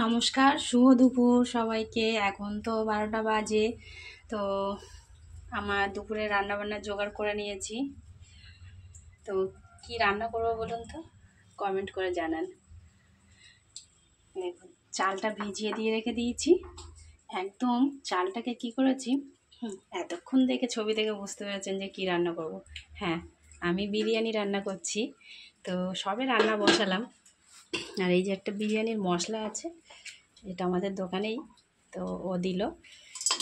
নমস্কার, শুভ দুপুর সবাইকে। এখন তো 12টা বাজে। তো আমার দুপুরে রান্নাবান্না জোগাড় করে নিয়েছি। তো কি রান্না করবো বলুন তো, কমেন্ট করে জানান। দেখুন, চালটা ভিজিয়ে দিয়ে রেখে দিয়েছি। একদম চালটাকে কি করেছি, এতক্ষণ দেখে ছবি দেখে বুঝতে পেরেছেন যে কি রান্না করব। হ্যাঁ, আমি বিরিয়ানি রান্না করছি। তো সবে রান্না বসালাম। আর এই যে একটা বিরিয়ানির মশলা আছে, এটা আমাদের দোকানেই, তো ও দিল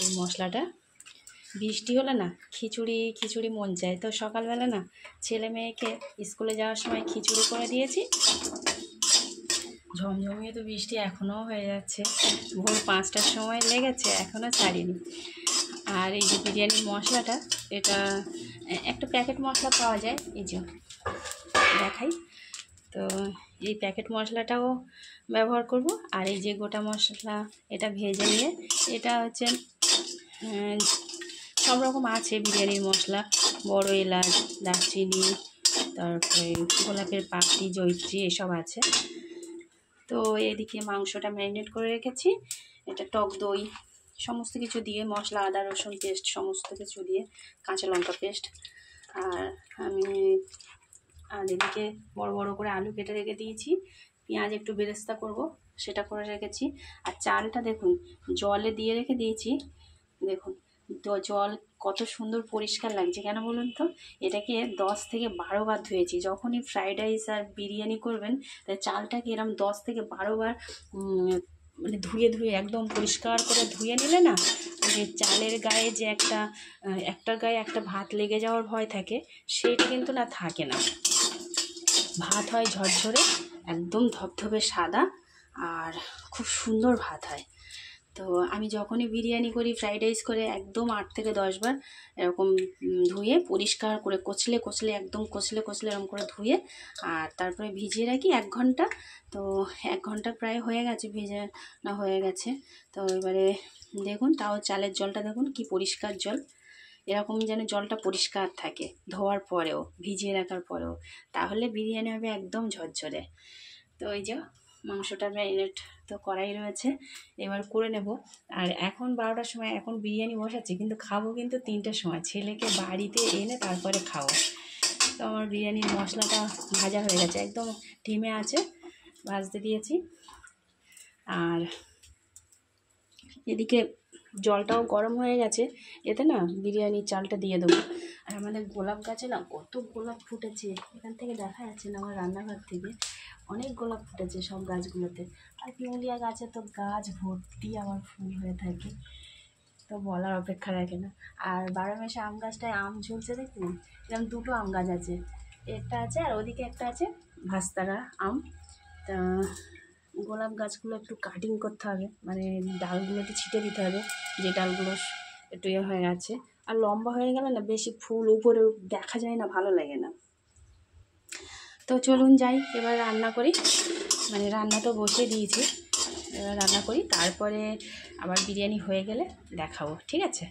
এই মশলাটা। বৃষ্টি হলে না খিচুড়ি খিচুড়ি মন চায়, তো সকালবেলা না ছেলে মেয়েকে স্কুলে যাওয়ার সময় খিচুড়ি করে দিয়েছি। ঝমঝমিয়ে তো বৃষ্টি এখনও হয়ে যাচ্ছে, ভোর 5টার সময় লেগেছে, এখনও ছাড়িনি। আর এই যে বিরিয়ানির মশলাটা, এটা একটা প্যাকেট মশলা পাওয়া যায়, এই যে দেখাই। তো এই প্যাকেট মশলাটাও ব্যবহার করব। আর এই যে গোটা মশলা, এটা ভেজে নিয়ে, এটা হচ্ছে সব রকম আছে বিরিয়ানির মশলা, বড় এলাচ, দারচিনি, তারপরে গোলাপের পাপড়ি, জয়িত্রী, এসব আছে। তো এদিকে মাংসটা ম্যারিনেট করে রেখেছি। এটা টক দই সমস্ত কিছু দিয়ে, মশলা, আদা রসুন পেস্ট সমস্ত কিছু দিয়ে, কাঁচা লঙ্কা পেস্ট। আর এদিকে বড় বড় করে আলু কেটে রেখে দিয়েছি। পেঁয়াজ একটু বেরেস্তা করব, সেটা করে রেখেছি। আর চালটা দেখুন জলে দিয়ে রেখে দিয়েছি। দেখুন জল কত সুন্দর পরিষ্কার লাগছে, কেন বলুন তো? এটাকে 10 থেকে 12 বার ধুয়েছি। যখনই ফ্রাইড রাইস আর বিরিয়ানি করবেন, তাই চালটাকে এরকম 10 থেকে 12 বার মানে ধুয়ে ধুয়ে একদম পরিষ্কার করে ধুয়ে নিলে না, যে চালের গায়ে যে একটার গায়ে একটা ভাত লেগে যাওয়ার ভয় থাকে, সেইটা কিন্তু না থাকে না। ভাত হয় ঝরঝরে, একদম ধবধবে সাদা, আর খুব সুন্দর ভাত হয়। তো আমি যখনই বিরিয়ানি করি, ফ্রাইড রাইস করে, একদম 8 থেকে 10 বার এরকম ধুয়ে পরিষ্কার করে কচলে কচলে, একদম কচলে কচলে এরকম করে ধুয়ে, আর তারপরে ভিজিয়ে রাখি 1 ঘন্টা। তো 1 ঘন্টা প্রায় হয়ে গেছে, না হয়ে গেছে। তো এবারে দেখুন, তাও চালের জলটা দেখুন কি পরিষ্কার জল। এরকম যেন জলটা পরিষ্কার থাকে ধোয়ার পরেও, ভিজিয়ে রাখার পরেও, তাহলে বিরিয়ানি হবে একদম ঝরঝরে। তো ওই যে মাংসটা ম্যারিনেট তো করাই রয়েছে, এবার করে নেব। আর এখন 12টার সময়, এখন বিরিয়ানি বসাচ্ছি, কিন্তু খাবো কিন্তু 3টার সময়, ছেলেকে বাড়িতে এনে তারপরে খাবো। তো আমার বিরিয়ানির মশলাটা ভাজা হয়ে গেছে, একদম ঢিমে আছে, ভাজতে দিয়েছি। আর এদিকে জলটাও গরম হয়ে গেছে, এতে না বিরিয়ানির চালটা দিয়ে দেবো। আর আমাদের গোলাপ গাছে না কত গোলাপ ফুটেছে, এখান থেকে দেখা যাচ্ছে না, আমার রান্নাঘর থেকে অনেক গোলাপ ফুটেছে সব গাছগুলোতে। আর পিমুলিয়া গাছে তো গাছ ভর্তি আমার ফুল হয়ে থাকে, তো বলার অপেক্ষা রাখে না। আর 12 মাসে আম গাছটায় আম ঝুলছে দেখুন, এরকম 2টো আম গাছ আছে, একটা আছে আর ওদিকে একটা আছে ভাস্তারা আম। তা গোলাপ গাছগুলো একটু কাটিং করতে হবে, মানে ডালগুলো একটু ছিটে দিতে হবে, যে ডালগুলো একটু ইয়ে হয়ে গেছে। আর লম্বা হয়ে গেলে না বেশি ফুল উপরে দেখা যায় না, ভালো লাগে না। তো চলুন যাই, এবার রান্না করি। মানে রান্না তো বসিয়ে দিয়েছি, এবার রান্না করি, তারপরে আবার বিরিয়ানি হয়ে গেলে দেখাবো, ঠিক আছে?